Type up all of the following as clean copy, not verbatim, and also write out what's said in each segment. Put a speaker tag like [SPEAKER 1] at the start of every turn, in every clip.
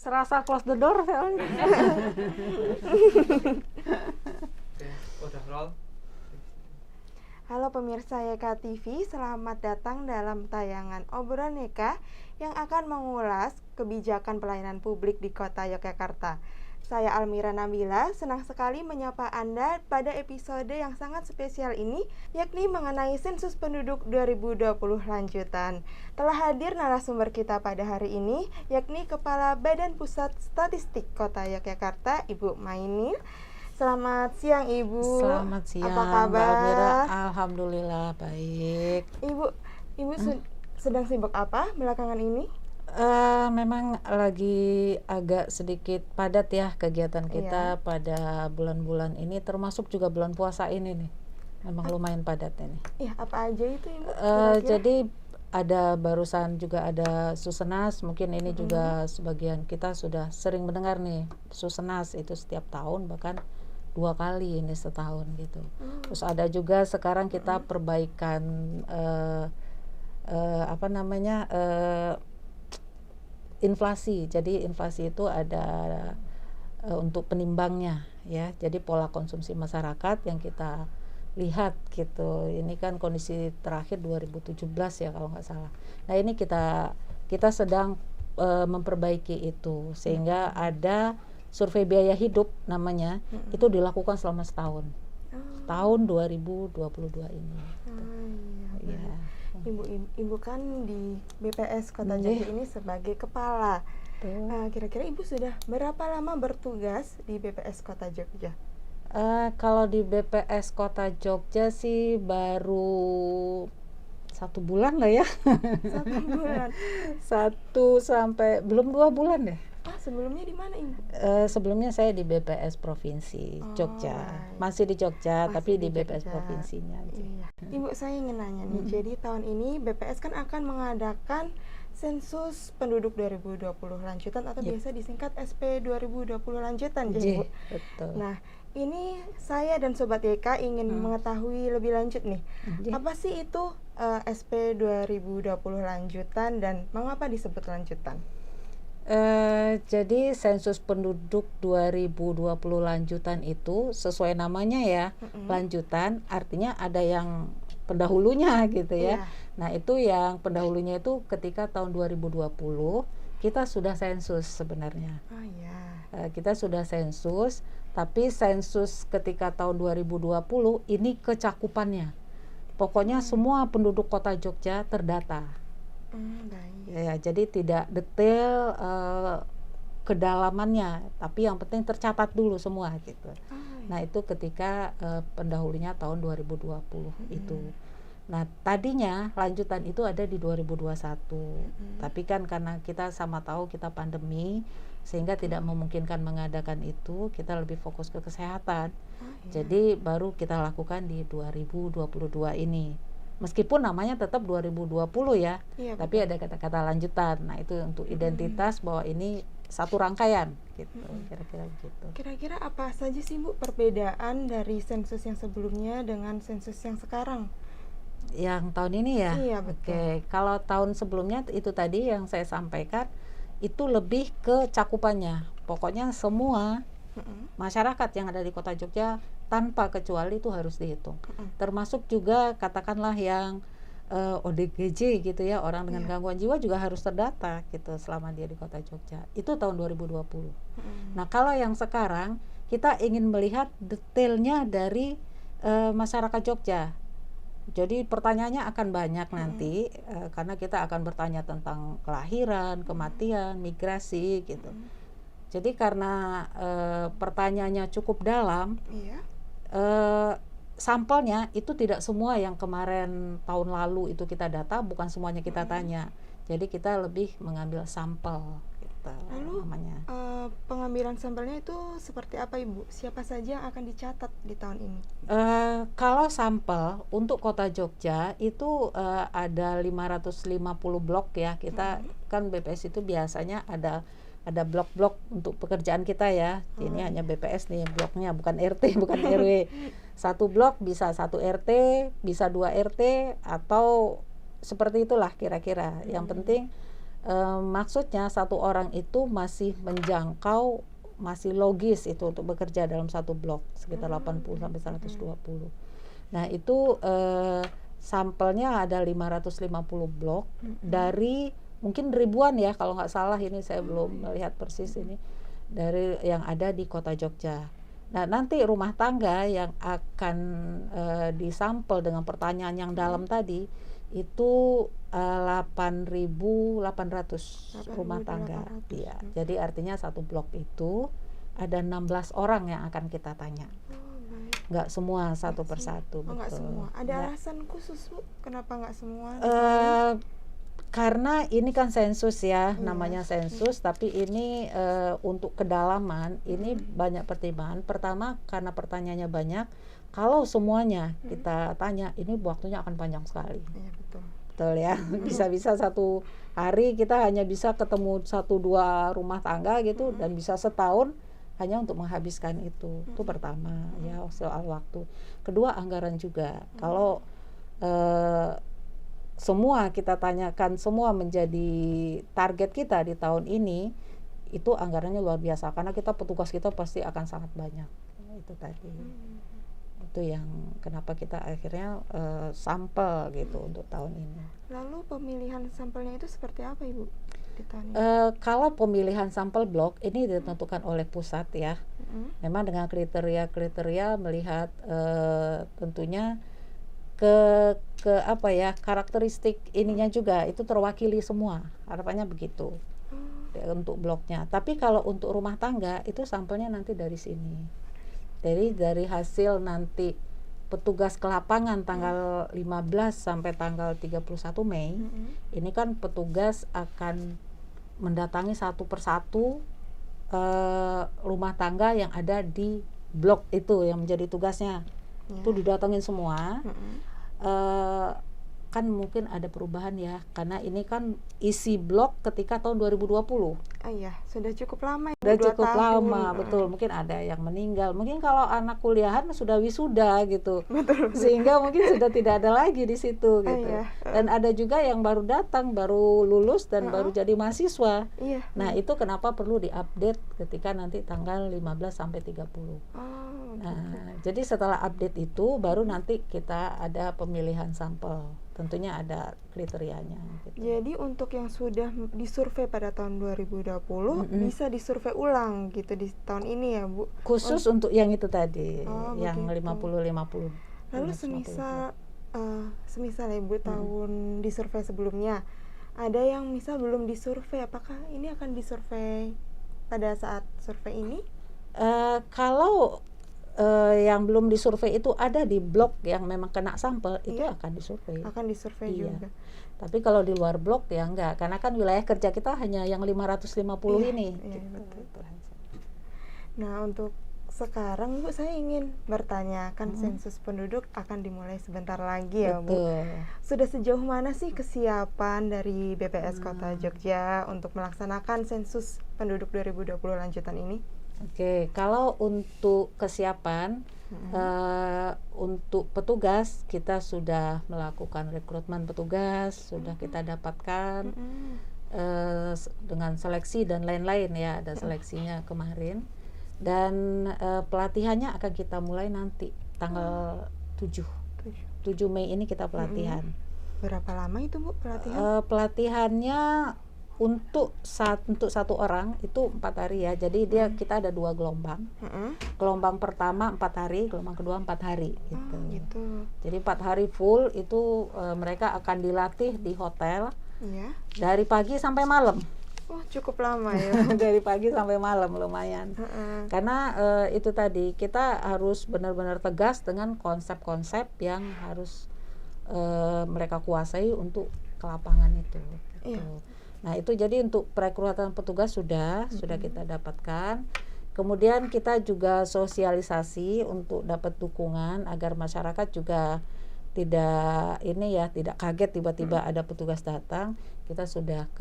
[SPEAKER 1] Serasa close the door soalnya.
[SPEAKER 2] Oke, udah roll.
[SPEAKER 3] Halo pemirsa YK TV, selamat datang dalam tayangan Obrolan YK yang akan mengulas kebijakan pelayanan publik di Kota Yogyakarta. Saya Almira Nabila, senang sekali menyapa Anda pada episode yang sangat spesial ini, yakni mengenai sensus penduduk 2020 lanjutan. Telah hadir narasumber kita pada hari ini, yakni Kepala Badan Pusat Statistik Kota Yogyakarta, Ibu Mainil. Selamat siang Ibu.
[SPEAKER 1] Selamat siang.
[SPEAKER 3] Apa kabar?
[SPEAKER 1] Mbak Almira, alhamdulillah baik.
[SPEAKER 3] Ibu sedang sibuk apa belakangan ini?
[SPEAKER 1] Memang lagi agak sedikit padat ya kegiatan kita pada bulan-bulan ini, termasuk juga bulan puasa ini nih. Memang lumayan padat ini.
[SPEAKER 3] Iya, apa aja itu Ibu?
[SPEAKER 1] Jadi barusan juga ada Susenas, mungkin ini juga sebagian kita sudah sering mendengar nih Susenas itu setiap tahun, bahkan 2 kali ini setahun gitu. Terus ada juga sekarang kita perbaikan inflasi. Jadi inflasi itu ada untuk penimbangnya ya. Jadi pola konsumsi masyarakat yang kita lihat gitu. Ini kan kondisi terakhir 2017 ya kalau nggak salah. Nah, ini kita sedang memperbaiki itu sehingga ada survei biaya hidup namanya, itu dilakukan selama setahun. Tahun 2022 ini.
[SPEAKER 3] Iya. Ibu kan di BPS Kota Jogja ini sebagai kepala. Kira-kira Ibu sudah berapa lama bertugas di BPS Kota Jogja?
[SPEAKER 1] Kalau di BPS Kota Jogja sih baru 1 bulan lah ya.
[SPEAKER 3] 1 bulan.
[SPEAKER 1] 1 sampai belum 2 bulan deh.
[SPEAKER 3] Sebelumnya di mana Ibu?
[SPEAKER 1] Sebelumnya saya di BPS Provinsi Jogja. Masih di Jogja, tapi di BPS Provinsinya aja.
[SPEAKER 3] Iya. Ibu, saya ingin nanya nih, jadi tahun ini BPS kan akan mengadakan sensus penduduk 2020 lanjutan atau biasa disingkat SP 2020 lanjutan ya Ibu?
[SPEAKER 1] Betul.
[SPEAKER 3] Nah, ini saya dan Sobat YK ingin mengetahui lebih lanjut nih, apa sih itu SP 2020 lanjutan dan mengapa disebut lanjutan?
[SPEAKER 1] Jadi sensus penduduk 2020 lanjutan itu sesuai namanya ya, lanjutan artinya ada yang pendahulunya gitu ya. Nah, itu yang pendahulunya itu ketika tahun 2020 kita sudah sensus sebenarnya. Kita sudah sensus, tapi sensus ketika tahun 2020 ini kecakupannya. Pokoknya semua penduduk Kota Jogja terdata. Ya, jadi tidak detail kedalamannya, tapi yang penting tercatat dulu semua gitu. Nah, itu ketika pendahulunya tahun 2020 itu. Nah, tadinya lanjutan itu ada di 2021. Tapi kan karena kita sama tahu kita pandemi sehingga tidak memungkinkan mengadakan itu, kita lebih fokus ke kesehatan. Jadi baru kita lakukan di 2022 ini. Meskipun namanya tetap 2020 ya, tapi ada kata-kata lanjutan. Nah, itu untuk identitas bahwa ini satu rangkaian gitu, kira-kira gitu.
[SPEAKER 3] Kira-kira apa saja sih Bu perbedaan dari sensus yang sebelumnya dengan sensus yang sekarang?
[SPEAKER 1] Yang tahun ini ya?
[SPEAKER 3] Iya, betul.
[SPEAKER 1] Oke, kalau tahun sebelumnya itu tadi yang saya sampaikan itu lebih ke cakupannya. Pokoknya semua masyarakat yang ada di Kota Jogja tanpa kecuali itu harus dihitung. Termasuk juga katakanlah yang ODGJ gitu ya, orang dengan gangguan jiwa juga harus terdata gitu selama dia di Kota Jogja. Itu tahun 2020. Nah, kalau yang sekarang kita ingin melihat detailnya dari masyarakat Jogja. Jadi pertanyaannya akan banyak nanti karena kita akan bertanya tentang kelahiran, kematian, migrasi gitu. Jadi karena pertanyaannya cukup dalam, sampelnya itu tidak semua yang kemarin tahun lalu itu kita data, bukan semuanya kita tanya. Jadi kita lebih mengambil sampel gitu.
[SPEAKER 3] Lalu
[SPEAKER 1] namanya.
[SPEAKER 3] Pengambilan sampelnya itu seperti apa Ibu? Siapa saja yang akan dicatat di tahun ini?
[SPEAKER 1] Kalau sampel untuk Kota Jogja itu ada 550 blok ya. Kita kan BPS itu biasanya ada blok-blok untuk pekerjaan kita ya. Ini hanya BPS nih bloknya, bukan RT, bukan RW. Satu blok bisa 1 RT, bisa 2 RT atau seperti itulah kira-kira. Yang penting maksudnya satu orang itu masih menjangkau, masih logis itu untuk bekerja dalam satu blok sekitar 80 sampai 120. Nah itu sampelnya ada 550 blok dari mungkin ribuan ya kalau nggak salah, ini saya belum melihat persis ini, dari yang ada di kota Jogja. Nah nanti rumah tangga yang akan disampel dengan pertanyaan yang dalam tadi itu 8.800 rumah tangga. Iya, jadi artinya satu blok itu ada 16 orang yang akan kita tanya. Nggak semua satu persatu.
[SPEAKER 3] Nggak
[SPEAKER 1] betul.
[SPEAKER 3] semua. Ada alasan khusus Bu kenapa nggak semua?
[SPEAKER 1] Karena ini kan sensus ya, namanya sensus, tapi ini untuk kedalaman ini banyak pertimbangan. Pertama karena pertanyaannya banyak. Kalau semuanya kita tanya, ini waktunya akan panjang sekali.
[SPEAKER 3] Iya,
[SPEAKER 1] betul ya. Bisa-bisa satu hari kita hanya bisa ketemu 1-2 rumah tangga gitu, dan bisa setahun hanya untuk menghabiskan itu. Itu pertama ya, soal waktu. Kedua anggaran juga. Kalau semua kita tanyakan, semua menjadi target kita di tahun ini, itu anggarannya luar biasa karena petugas kita pasti akan sangat banyak. Itu tadi. Itu yang kenapa kita akhirnya sampel gitu untuk tahun ini.
[SPEAKER 3] Lalu pemilihan sampelnya itu seperti apa Ibu di tahun ini?
[SPEAKER 1] Kalau pemilihan sampel blok ini ditentukan oleh pusat ya. Memang dengan kriteria melihat tentunya ke apa ya, karakteristik ininya juga itu terwakili semua, harapannya begitu untuk bloknya. Tapi kalau untuk rumah tangga itu sampelnya nanti dari sini, dari hasil nanti petugas ke lapangan tanggal 15 sampai tanggal 31 Mei. Ini kan petugas akan mendatangi satu persatu rumah tangga yang ada di blok itu yang menjadi tugasnya. Itu didatengin semua. Kan mungkin ada perubahan ya, karena ini kan isi blok ketika tahun 2020.
[SPEAKER 3] Iya, sudah cukup lama.
[SPEAKER 1] Sudah cukup lama, betul. Mungkin ada yang meninggal. Mungkin kalau anak kuliahan sudah wisuda gitu.
[SPEAKER 3] Betul.
[SPEAKER 1] Sehingga mungkin sudah tidak ada lagi di situ gitu. Dan ada juga yang baru datang, baru lulus dan baru jadi mahasiswa. Nah, itu kenapa perlu diupdate ketika nanti tanggal 15 sampai 30. Nah, jadi setelah update itu baru nanti kita ada pemilihan sampel. Tentunya ada kriterianya gitu.
[SPEAKER 3] Jadi untuk yang sudah disurvei pada tahun 2020 bisa disurvei ulang gitu di tahun ini ya Bu?
[SPEAKER 1] Khusus untuk yang itu tadi, yang 50-50.
[SPEAKER 3] Lalu semisal ya Bu, tahun disurvei sebelumnya ada yang misal belum disurvei, apakah ini akan disurvei pada saat survei ini?
[SPEAKER 1] Kalau yang belum disurvei itu ada di blok yang memang kena sampel, itu akan disurvei.
[SPEAKER 3] Akan disurvei juga.
[SPEAKER 1] Tapi kalau di luar blok ya enggak, karena kan wilayah kerja kita hanya yang 550 ini.
[SPEAKER 3] Betul. Nah, untuk sekarang Bu, saya ingin bertanya, kan sensus penduduk akan dimulai sebentar lagi ya Bu. Sudah sejauh mana sih kesiapan dari BPS Kota Jogja untuk melaksanakan sensus penduduk 2020 lanjutan ini?
[SPEAKER 1] Oke, kalau untuk kesiapan untuk petugas, kita sudah melakukan rekrutmen petugas, sudah kita dapatkan dengan seleksi dan lain-lain ya, ada seleksinya kemarin, dan pelatihannya akan kita mulai nanti tanggal 7 Mei ini kita pelatihan.
[SPEAKER 3] Berapa lama itu Bu pelatihan?
[SPEAKER 1] Pelatihannya untuk satu orang itu 4 hari ya. Jadi kita ada 2 gelombang. Gelombang pertama 4 hari, gelombang kedua 4 hari gitu. Jadi 4 hari full itu mereka akan dilatih di hotel dari pagi sampai malam.
[SPEAKER 3] Cukup lama ya.
[SPEAKER 1] Dari pagi sampai malam lumayan. Karena itu tadi kita harus benar-benar tegas dengan konsep-konsep yang harus mereka kuasai untuk ke lapangan itu. Gitu. Nah, itu jadi untuk perekrutan petugas sudah kita dapatkan. Kemudian kita juga sosialisasi untuk dapat dukungan agar masyarakat juga tidak kaget tiba-tiba ada petugas datang. Kita sudah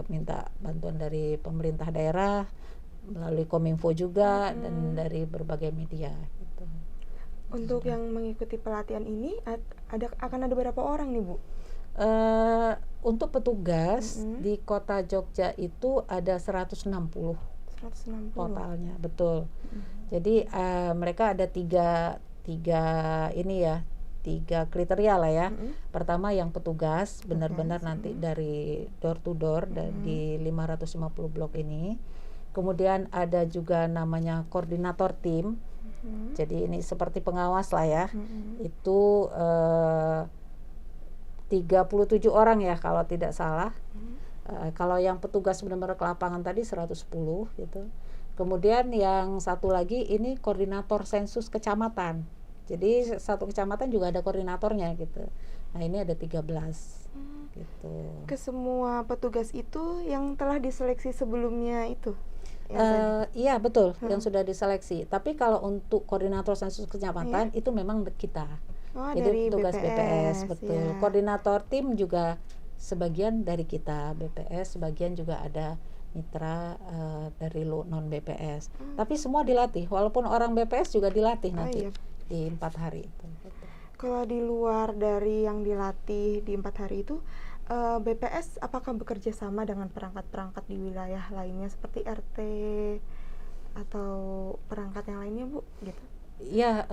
[SPEAKER 1] minta bantuan dari pemerintah daerah melalui Kominfo juga dan dari berbagai media gitu.
[SPEAKER 3] Untuk yang mengikuti pelatihan ini akan ada berapa orang nih Bu?
[SPEAKER 1] Untuk petugas di Kota Jogja itu ada 160 totalnya, betul. Jadi mereka ada tiga ini ya, 3 kriteria lah ya. Pertama yang petugas, benar-benar nanti dari door to door di 550 blok ini. Kemudian ada juga namanya koordinator tim. Jadi ini seperti pengawas lah ya. Itu 37 orang ya kalau tidak salah. Kalau yang petugas benar-benar ke lapangan tadi 110 gitu. Kemudian yang satu lagi ini koordinator sensus kecamatan. Jadi satu kecamatan juga ada koordinatornya gitu. Nah ini ada 13 gitu.
[SPEAKER 3] Ke semua petugas itu yang telah diseleksi sebelumnya itu?
[SPEAKER 1] Iya betul, yang sudah diseleksi. Tapi kalau untuk koordinator sensus kecamatan itu memang kita. Jadi
[SPEAKER 3] dari
[SPEAKER 1] petugas BPS, betul.
[SPEAKER 3] ya.
[SPEAKER 1] Koordinator tim juga sebagian dari kita BPS, sebagian juga ada mitra dari non BPS. Tapi semua dilatih, walaupun orang BPS juga dilatih nanti di 4 hari itu.
[SPEAKER 3] Kalau di luar dari yang dilatih di 4 hari itu, BPS apakah bekerja sama dengan perangkat-perangkat di wilayah lainnya seperti RT atau perangkat yang lainnya, Bu? Gitu.
[SPEAKER 1] Ya,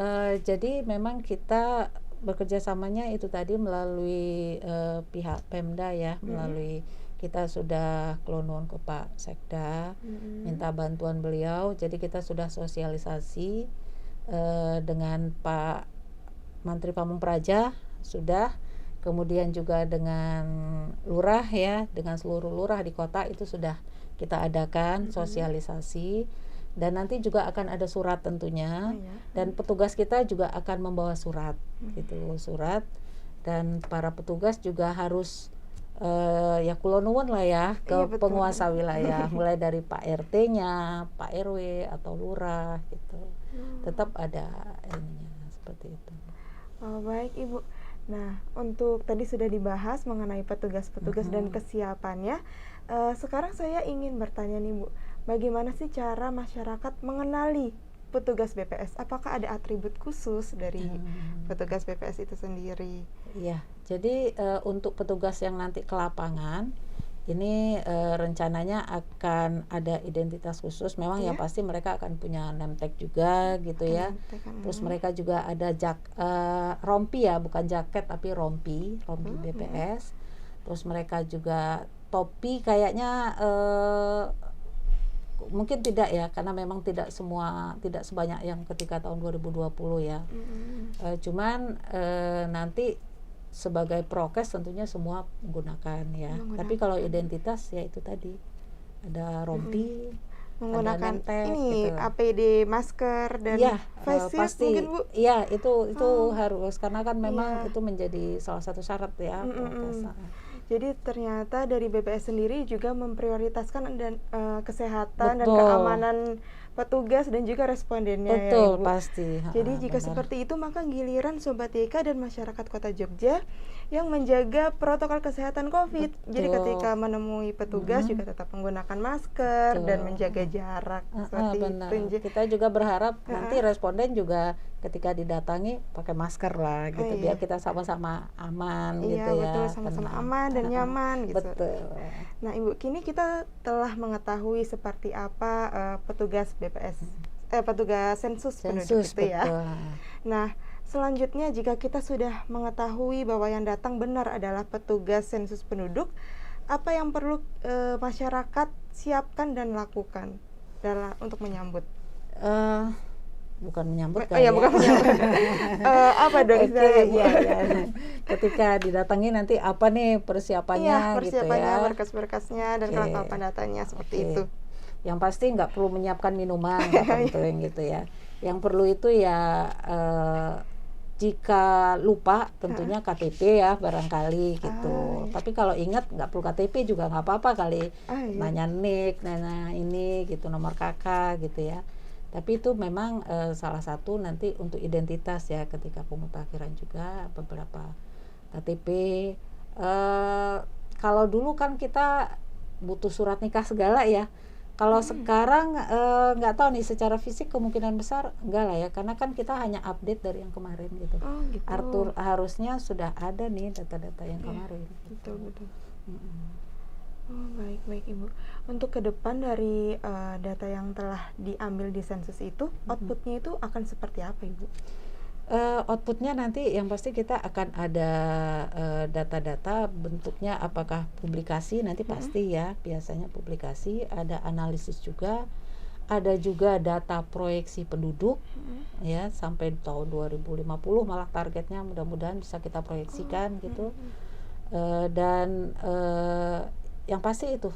[SPEAKER 1] jadi memang kita bekerja samanya itu tadi melalui pihak Pemda ya, melalui kita sudah kelonun ke Pak Sekda, minta bantuan beliau. Jadi kita sudah sosialisasi dengan Pak Mantri Pamung Praja sudah, kemudian juga dengan lurah ya, dengan seluruh lurah di kota itu sudah kita adakan sosialisasi. Dan nanti juga akan ada surat tentunya, dan petugas kita juga akan membawa surat, gitu, surat. Dan para petugas juga harus ya kulonuwun lah ya ke penguasa wilayah, mulai dari Pak RT-nya, Pak RW atau lurah, gitu. Tetap ada ininya seperti itu.
[SPEAKER 3] Oh, baik Ibu. Nah, untuk tadi sudah dibahas mengenai petugas-petugas dan kesiapannya. Sekarang saya ingin bertanya nih Bu, bagaimana sih cara masyarakat mengenali petugas BPS? Apakah ada atribut khusus dari petugas BPS itu sendiri?
[SPEAKER 1] Iya, jadi untuk petugas yang nanti ke lapangan, ini rencananya akan ada identitas khusus. Memang yang pasti mereka akan punya name tag juga gitu ya. Terus mereka juga ada rompi ya, bukan jaket tapi rompi BPS. Terus mereka juga topi kayaknya mungkin tidak ya, karena memang tidak sebanyak yang ketika tahun 2020 ya. Cuman nanti sebagai prokes tentunya semua menggunakan ya. Tapi kalau identitas ya itu tadi ada rompi,
[SPEAKER 3] menggunakan
[SPEAKER 1] ada name-tag,
[SPEAKER 3] ini
[SPEAKER 1] gitu.
[SPEAKER 3] APD, masker dan face shield
[SPEAKER 1] pasti
[SPEAKER 3] mungkin Bu?
[SPEAKER 1] Iya itu harus, karena kan memang itu menjadi salah satu syarat ya prokes.
[SPEAKER 3] Jadi ternyata dari BPS sendiri juga memprioritaskan dan kesehatan dan keamanan petugas dan juga respondennya.
[SPEAKER 1] Betul,
[SPEAKER 3] ya, Ibu.
[SPEAKER 1] pasti.
[SPEAKER 3] Jadi jika seperti itu, maka giliran Sobat YK dan masyarakat Kota Jogja yang menjaga protokol kesehatan COVID. Jadi ketika menemui petugas juga tetap menggunakan masker dan menjaga jarak. Seperti
[SPEAKER 1] benar.
[SPEAKER 3] itu.
[SPEAKER 1] Kita juga berharap nanti responden juga ketika didatangi pakai masker lah gitu, biar kita sama-sama aman gitu ya.
[SPEAKER 3] Betul, sama-sama aman dan nyaman gitu.
[SPEAKER 1] Betul.
[SPEAKER 3] Nah Ibu, kini kita telah mengetahui seperti apa petugas BPS, petugas sensus penduduk itu ya. Nah selanjutnya jika kita sudah mengetahui bahwa yang datang benar adalah petugas sensus penduduk, apa yang perlu masyarakat siapkan dan lakukan untuk menyambut?
[SPEAKER 1] Bukan menyambut
[SPEAKER 3] bukan menyambut. Apa dong istilahnya?
[SPEAKER 1] Ketika didatangi nanti apa nih persiapannya gitu ya.
[SPEAKER 3] Berkas-berkasnya dan kelengkapan datanya seperti itu.
[SPEAKER 1] Yang pasti nggak perlu menyiapkan minuman, nggak penting gitu ya. Yang perlu itu ya jika lupa tentunya KTP ya barangkali gitu. Tapi kalau ingat nggak perlu KTP juga nggak apa-apa kali. Nanya nik, nanya ini gitu, nomor kakak gitu ya. Tapi itu memang salah satu nanti untuk identitas ya, ketika pemutakhiran juga beberapa KTP. Kalau dulu kan kita butuh surat nikah segala ya. Kalau sekarang nggak tahu nih, secara fisik kemungkinan besar enggak lah ya, karena kan kita hanya update dari yang kemarin gitu. Harusnya sudah ada nih data-data yang kemarin.
[SPEAKER 3] Betul. Oh, baik Ibu. Untuk ke depan dari data yang telah diambil di sensus itu, outputnya itu akan seperti apa Ibu?
[SPEAKER 1] Outputnya nanti yang pasti kita akan ada data-data, bentuknya apakah publikasi nanti pasti ya, biasanya publikasi, ada analisis juga, ada juga data proyeksi penduduk ya sampai tahun 2050 malah targetnya, mudah-mudahan bisa kita proyeksikan gitu. Dan yang pasti itu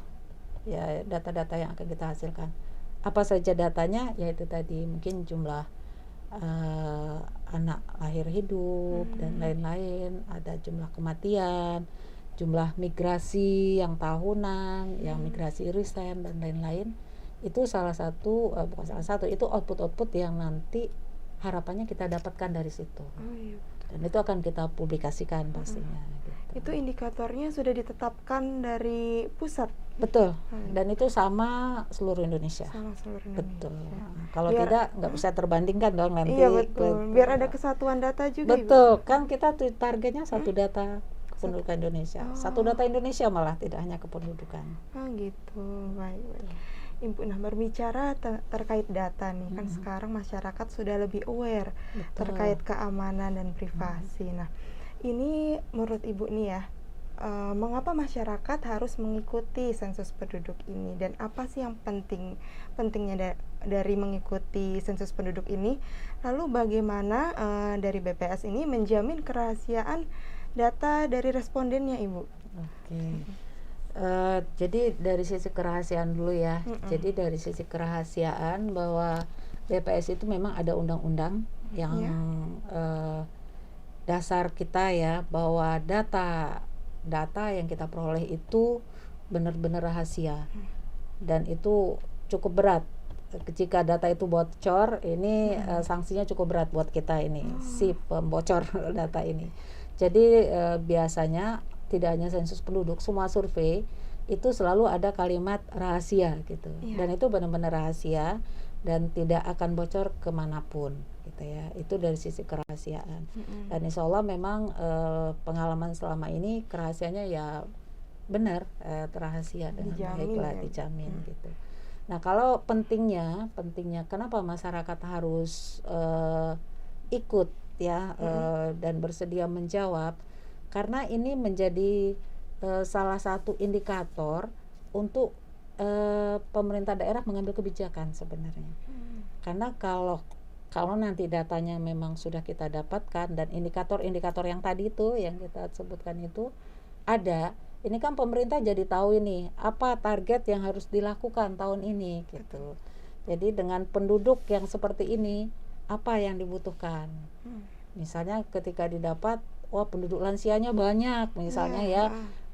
[SPEAKER 1] ya data-data yang akan kita hasilkan. Apa saja datanya? Yaitu tadi mungkin jumlah anak lahir hidup dan lain-lain, ada jumlah kematian, jumlah migrasi yang tahunan, yang migrasi recent dan lain-lain. Itu salah satu, bukan salah satu, itu output-output yang nanti harapannya kita dapatkan dari situ. Dan itu akan kita publikasikan pastinya. Gitu.
[SPEAKER 3] Itu indikatornya sudah ditetapkan dari pusat.
[SPEAKER 1] Betul. Dan itu sama seluruh Indonesia.
[SPEAKER 3] Sama seluruh Indonesia.
[SPEAKER 1] Betul. Kalau tidak nggak bisa terbandingkan dong nanti.
[SPEAKER 3] Iya betul. Biar ada kesatuan data juga.
[SPEAKER 1] Betul. Ibu. Kan kita targetnya satu data kependudukan Indonesia. Satu data Indonesia malah, tidak hanya kependudukan.
[SPEAKER 3] Oh gitu. Baik. Ibu, nah berbicara terkait data nih, kan sekarang masyarakat sudah lebih aware terkait keamanan dan privasi. Nah, ini menurut Ibu nih ya, mengapa masyarakat harus mengikuti sensus penduduk ini, dan apa sih yang pentingnya dari mengikuti sensus penduduk ini? Lalu bagaimana dari BPS ini menjamin kerahasiaan data dari respondennya, Ibu?
[SPEAKER 1] Oke. Jadi dari sisi kerahasiaan dulu ya. Jadi dari sisi kerahasiaan, bahwa BPS itu memang ada undang-undang yang dasar kita ya, bahwa data yang kita peroleh itu benar-benar rahasia, dan itu cukup berat. Jika data itu bocor, ini sanksinya cukup berat buat kita ini, si pembocor data ini. Jadi biasanya tidak hanya sensus penduduk, semua survei itu selalu ada kalimat rahasia gitu, dan itu benar-benar rahasia dan tidak akan bocor kemanapun gitu ya. Itu dari sisi kerahasiaan. Dan insya Allah memang pengalaman selama ini kerahasiaannya ya benar, rahasia dengan baiklah, dijamin gitu. Nah, kalau pentingnya kenapa masyarakat harus ikut ya, dan bersedia menjawab, karena ini menjadi salah satu indikator untuk pemerintah daerah mengambil kebijakan sebenarnya. Karena kalau nanti datanya memang sudah kita dapatkan, dan indikator-indikator yang tadi itu yang kita sebutkan itu ada, ini kan pemerintah jadi tahu ini apa target yang harus dilakukan tahun ini gitu. Jadi dengan penduduk yang seperti ini, apa yang dibutuhkan? Misalnya ketika didapat, wah penduduk lansianya banyak misalnya ya.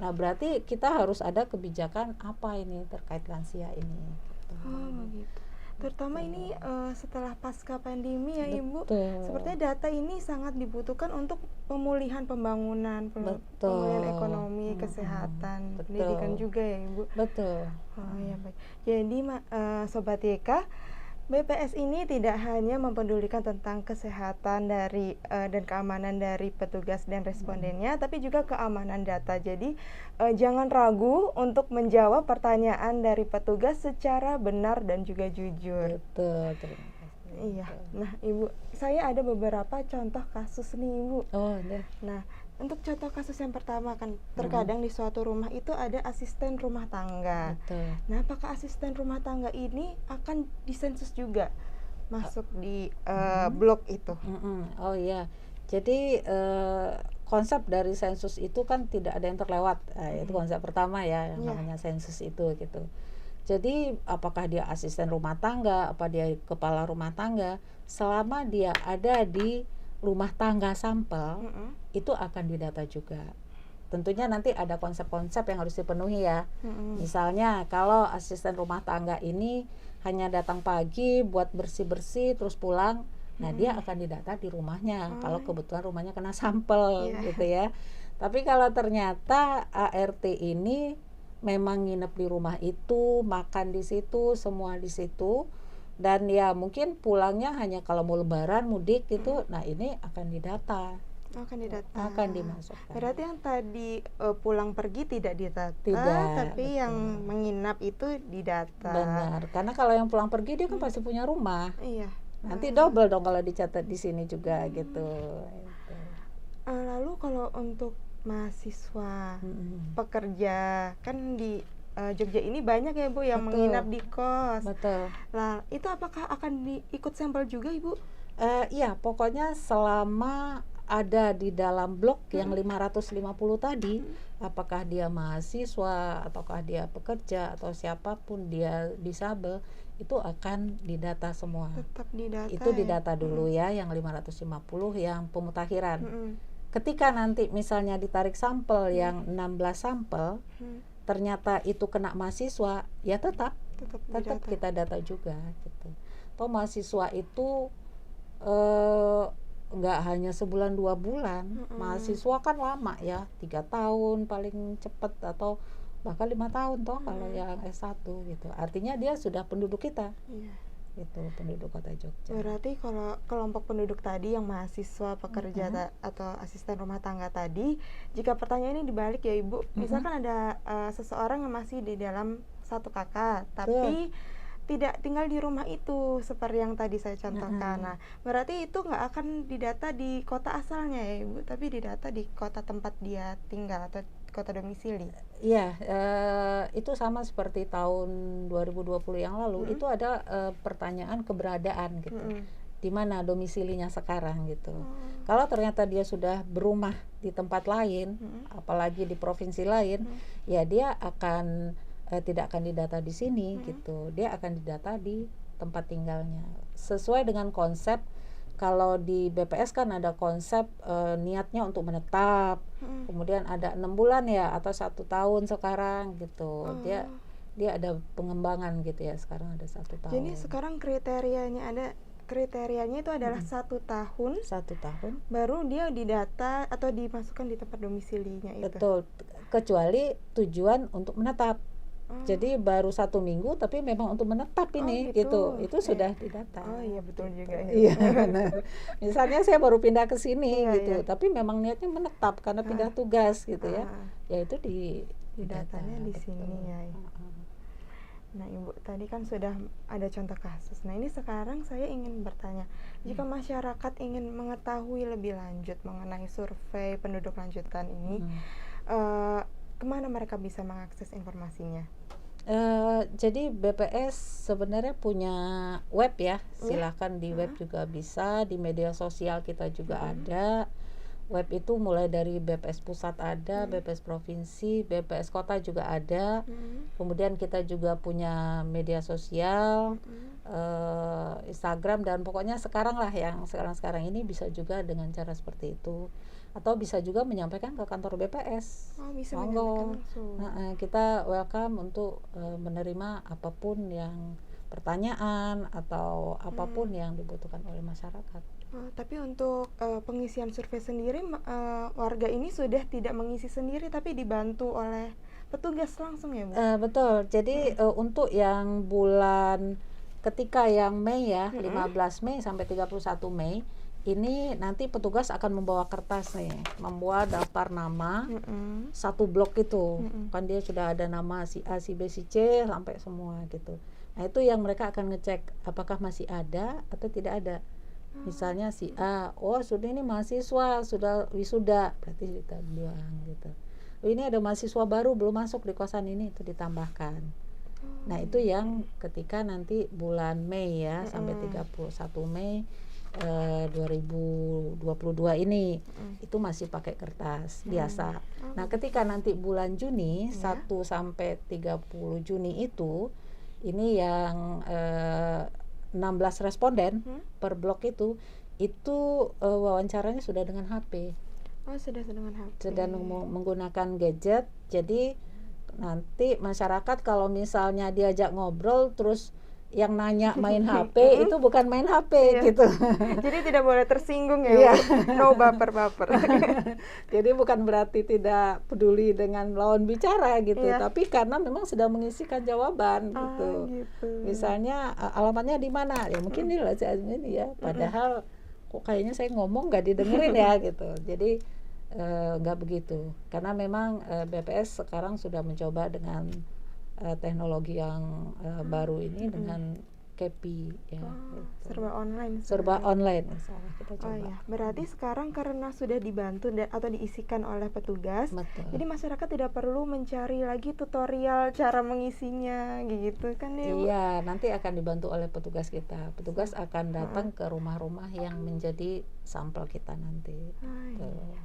[SPEAKER 1] Nah, berarti kita harus ada kebijakan apa ini terkait lansia ini gitu.
[SPEAKER 3] Begitu. Terutama ini setelah pasca pandemi ya Ibu. Sepertinya data ini sangat dibutuhkan untuk pemulihan pembangunan, pemulihan ekonomi, kesehatan, pendidikan juga ya Ibu.
[SPEAKER 1] Betul.
[SPEAKER 3] Oh ya, baik. Jadi Sobat YK, BPS ini tidak hanya mempedulikan tentang kesehatan dari dan keamanan dari petugas dan respondennya, tapi juga keamanan data. Jadi jangan ragu untuk menjawab pertanyaan dari petugas secara benar dan juga jujur.
[SPEAKER 1] Betul. Terima kasih.
[SPEAKER 3] Iya. Nah, Ibu, saya ada beberapa contoh kasus nih, Ibu.
[SPEAKER 1] Oh, ya.
[SPEAKER 3] Nah, untuk contoh kasus yang pertama, kan terkadang di suatu rumah itu ada asisten rumah tangga.
[SPEAKER 1] Betul.
[SPEAKER 3] Nah, apakah asisten rumah tangga ini akan disensus juga masuk di blok itu?
[SPEAKER 1] Oh iya. Jadi konsep dari sensus itu kan tidak ada yang terlewat. Itu konsep pertama ya, yang namanya sensus itu gitu. Jadi apakah dia asisten rumah tangga, apa dia kepala rumah tangga, selama dia ada di rumah tangga sampel, itu akan didata juga. Tentunya nanti ada konsep-konsep yang harus dipenuhi ya. Misalnya kalau asisten rumah tangga ini hanya datang pagi buat bersih-bersih terus pulang, nah dia akan didata di rumahnya kalau kebetulan rumahnya kena sampel gitu ya. Tapi kalau ternyata ART ini memang nginep di rumah itu, makan di situ, semua di situ, dan ya mungkin pulangnya hanya kalau mau lebaran, mudik gitu, nah ini akan didata
[SPEAKER 3] Akan didata.
[SPEAKER 1] Akan dimasukkan.
[SPEAKER 3] Berarti yang tadi pulang pergi tidak didata,
[SPEAKER 1] Tidak,
[SPEAKER 3] tapi
[SPEAKER 1] betul.
[SPEAKER 3] yang menginap itu didata.
[SPEAKER 1] Benar, karena kalau yang pulang pergi dia kan pasti punya rumah.
[SPEAKER 3] Iya.
[SPEAKER 1] Nanti double dong kalau dicatat di sini juga gitu.
[SPEAKER 3] Lalu kalau untuk mahasiswa,
[SPEAKER 1] Mm-mm.
[SPEAKER 3] pekerja, kan di Jogja ini banyak ya Bu yang
[SPEAKER 1] Betul.
[SPEAKER 3] menginap di kos.
[SPEAKER 1] Betul.
[SPEAKER 3] Lah, itu apakah akan diikut sampel juga Ibu?
[SPEAKER 1] Iya, pokoknya selama ada di dalam blok yang 550 tadi, apakah dia mahasiswa ataukah dia pekerja atau siapapun dia disabel, itu akan didata semua.
[SPEAKER 3] Tetap didata.
[SPEAKER 1] Itu
[SPEAKER 3] ya?
[SPEAKER 1] didata dulu ya, yang 550 yang pemutakhiran.
[SPEAKER 3] Mm-mm.
[SPEAKER 1] Ketika nanti misalnya ditarik sampel yang 16 sampel, ternyata itu kena mahasiswa, ya tetap
[SPEAKER 3] didata.
[SPEAKER 1] kita data juga gitu. Toh mahasiswa itu nggak hanya sebulan 2 bulan, mahasiswa kan lama ya, 3 tahun paling cepat atau bahkan 5 tahun toh kalau yang S1 gitu. Artinya dia sudah penduduk kita.
[SPEAKER 3] Iya.
[SPEAKER 1] Itu penduduk Kota Jogja.
[SPEAKER 3] Berarti kalau kelompok penduduk tadi yang mahasiswa, pekerja atau asisten rumah tangga tadi, jika pertanyaan ini dibalik ya Ibu, misalkan ada seseorang yang masih di dalam satu kakak, tapi tidak tinggal di rumah itu seperti yang tadi saya contohkan. Nah, berarti itu nggak akan didata di kota asalnya ya Ibu, tapi didata di kota tempat dia tinggal atau kota domisili.
[SPEAKER 1] Iya, itu sama seperti tahun 2020 yang lalu. Itu ada pertanyaan keberadaan gitu. Di mana domisilinya sekarang gitu. Kalau ternyata dia sudah berumah di tempat lain, apalagi di provinsi lain, ya dia akan tidak akan didata di sini gitu. Dia akan didata di tempat tinggalnya. Sesuai dengan konsep, kalau di BPS kan ada konsep niatnya untuk menetap, kemudian ada 6 bulan ya atau 1 tahun sekarang gitu. Dia ada pengembangan gitu ya, sekarang ada 1 tahun.
[SPEAKER 3] Jadi sekarang kriterianya itu adalah 1 tahun.
[SPEAKER 1] 1 tahun.
[SPEAKER 3] Baru dia didata atau dimasukkan di tempat domisilinya itu.
[SPEAKER 1] Betul. Kecuali tujuan untuk menetap. Jadi baru 1 minggu tapi memang untuk menetap ini gitu. Itu sudah didata.
[SPEAKER 3] Oh iya betul juga ya.
[SPEAKER 1] Iya benar. Misalnya saya baru pindah ke sini gitu, tapi memang niatnya menetap karena pindah tugas gitu ya. Ya itu
[SPEAKER 3] datanya di sini ya. Nah Ibu, tadi kan sudah ada contoh kasus. Nah ini sekarang saya ingin bertanya, jika masyarakat ingin mengetahui lebih lanjut mengenai survei penduduk lanjutan ini, kemana mereka bisa mengakses informasinya?
[SPEAKER 1] Jadi BPS sebenarnya punya web ya, silahkan di web juga bisa, di media sosial kita juga ada. Web itu mulai dari BPS pusat ada, BPS provinsi, BPS kota juga ada. Kemudian kita juga punya media sosial, Instagram, dan pokoknya sekarang lah yang sekarang ini bisa juga dengan cara seperti itu. Atau bisa juga menyampaikan ke kantor BPS.
[SPEAKER 3] Oh, bisa
[SPEAKER 1] monggo.
[SPEAKER 3] langsung.
[SPEAKER 1] Kita welcome untuk menerima apapun yang pertanyaan atau apapun yang dibutuhkan oleh masyarakat.
[SPEAKER 3] Tapi untuk pengisian survei sendiri, warga ini sudah tidak mengisi sendiri tapi dibantu oleh petugas langsung ya Bu?
[SPEAKER 1] Betul. Jadi untuk yang bulan ketika yang Mei ya, 15 Mei sampai 31 Mei, ini nanti petugas akan membawa kertas nih, membuat daftar nama satu blok itu, kan dia sudah ada nama si A, si B, si C sampai semua gitu. Nah itu yang mereka akan ngecek apakah masih ada atau tidak ada. Misalnya si A, oh sudah ini mahasiswa sudah wisuda, berarti kita buang gitu. Oh, ini ada mahasiswa baru belum masuk di kosan ini, itu ditambahkan. Nah itu yang ketika nanti bulan Mei ya sampai 31 Mei 2022 ini itu masih pakai kertas biasa. Nah, ketika nanti bulan Juni 1 sampai 30 Juni ini yang 16 responden per blok itu wawancaranya sudah dengan HP.
[SPEAKER 3] Oh, sudah dengan HP.
[SPEAKER 1] Sudah menggunakan gadget. Jadi nanti masyarakat kalau misalnya diajak ngobrol terus yang nanya main HP itu bukan main HP gitu.
[SPEAKER 3] Jadi tidak boleh tersinggung ya. No baper-baper.
[SPEAKER 1] Jadi bukan berarti tidak peduli dengan lawan bicara gitu, tapi karena memang sedang mengisikan jawaban gitu.
[SPEAKER 3] Gitu.
[SPEAKER 1] Misalnya alamatnya di mana? Ya mungkin ini ya. Padahal kok kayaknya saya ngomong nggak didengerin ya gitu. Jadi nggak begitu, karena memang BPS sekarang sudah mencoba dengan teknologi yang baru ini dengan KEPI ya. Gitu.
[SPEAKER 3] Serba online.
[SPEAKER 1] Serba online, misalnya kita coba.
[SPEAKER 3] Oh ya, berarti sekarang karena sudah dibantu atau diisikan oleh petugas,
[SPEAKER 1] Betul.
[SPEAKER 3] jadi masyarakat tidak perlu mencari lagi tutorial cara mengisinya, gitu kan ya Bu?
[SPEAKER 1] Iya, nanti akan dibantu oleh petugas kita. Petugas akan datang ke rumah-rumah yang menjadi sampel kita nanti. Tuh.
[SPEAKER 3] Iya.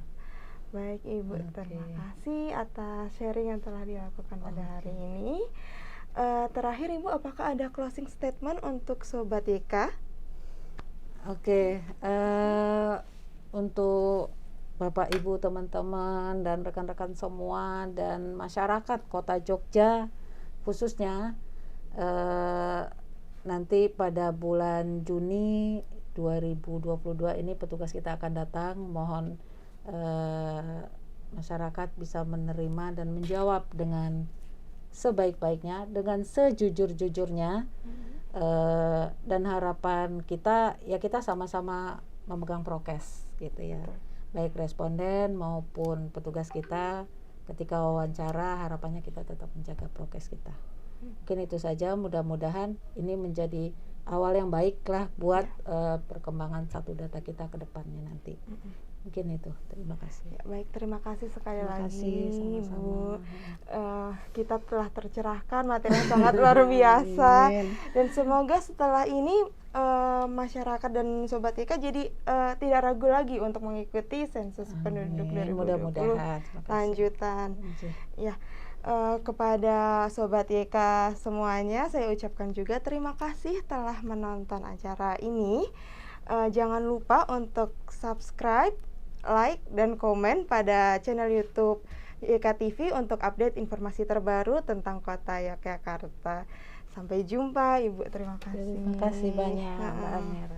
[SPEAKER 3] Baik Ibu, terima kasih atas sharing yang telah dilakukan pada hari ini. Terakhir Ibu, apakah ada closing statement untuk Sobat YK?
[SPEAKER 1] Oke, untuk Bapak Ibu, teman-teman dan rekan-rekan semua dan masyarakat Kota Jogja khususnya, nanti pada bulan Juni 2022 ini petugas kita akan datang. Mohon masyarakat bisa menerima dan menjawab dengan sebaik-baiknya, dengan sejujur-jujurnya, dan harapan kita ya kita sama-sama memegang prokes gitu ya, baik responden maupun petugas kita ketika wawancara. Harapannya kita tetap menjaga prokes kita. Mungkin itu saja, mudah-mudahan ini menjadi awal yang baik lah buat perkembangan satu data kita ke depannya nanti. Mungkin itu, terima kasih.
[SPEAKER 3] Ya, baik, terima kasih sekali
[SPEAKER 1] Terima
[SPEAKER 3] lagi
[SPEAKER 1] kasih, sama-sama.
[SPEAKER 3] Bu. Kita telah tercerahkan, materi yang sangat luar biasa. Dan semoga setelah ini masyarakat dan Sobat YK jadi tidak ragu lagi untuk mengikuti sensus penduduk 2020
[SPEAKER 1] mudah-mudahan
[SPEAKER 3] lanjutan. Ya, kepada Sobat YK semuanya saya ucapkan juga terima kasih telah menonton acara ini. Jangan lupa untuk subscribe, like, dan komen pada channel YouTube YK TV untuk update informasi terbaru tentang Kota Yogyakarta. Sampai jumpa Ibu, terima kasih.
[SPEAKER 1] Terima kasih banyak Mbak Amira.